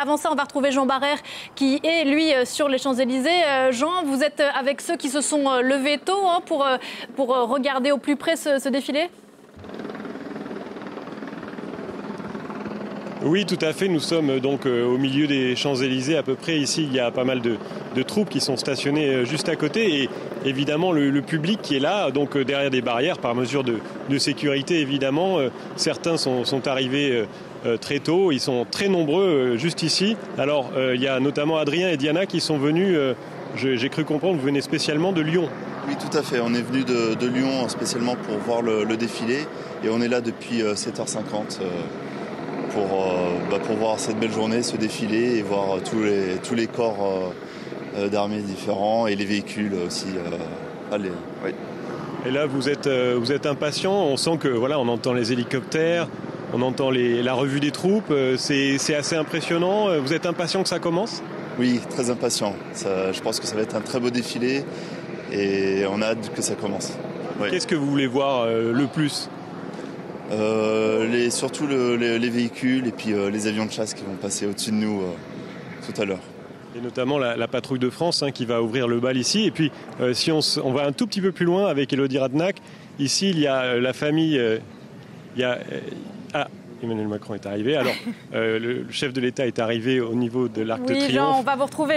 avant ça, on va retrouver Jean Barrère qui est, lui, sur les Champs-Élysées. Jean, vous êtes avec ceux qui se sont levés tôt pour regarder au plus près ce défilé ? Oui, tout à fait. Nous sommes donc au milieu des Champs-Élysées à peu près. Ici, il y a pas mal de troupes qui sont stationnées juste à côté. Et évidemment, le public qui est là, donc derrière des barrières, par mesure de sécurité, évidemment. Certains sont arrivés très tôt. Ils sont très nombreux juste ici. Alors, il y a notamment Adrien et Diana qui sont venus, j'ai cru comprendre, vous venez spécialement de Lyon. Oui, tout à fait. On est venu de Lyon spécialement pour voir le défilé. Et on est là depuis 7h50. Pour voir cette belle journée, ce défilé et voir tous les corps d'armées différents et les véhicules aussi. Oui. Et là, vous êtes impatient. On sent que on entend les hélicoptères, on entend la revue des troupes. C'est assez impressionnant. Vous êtes impatient que ça commence ? Oui, très impatient. Je pense que ça va être un très beau défilé et on a hâte que ça commence. Oui. Qu'est-ce que vous voulez voir le plus ? Surtout les véhicules et puis les avions de chasse qui vont passer au-dessus de nous tout à l'heure. Et notamment la patrouille de France qui va ouvrir le bal ici. Et puis si on va un tout petit peu plus loin avec Élodie Radnac, ici il y a la famille, Emmanuel Macron est arrivé. Alors le chef de l'État est arrivé au niveau de l'Arc de Triomphe. Oui, Jean, on va vous retrouver.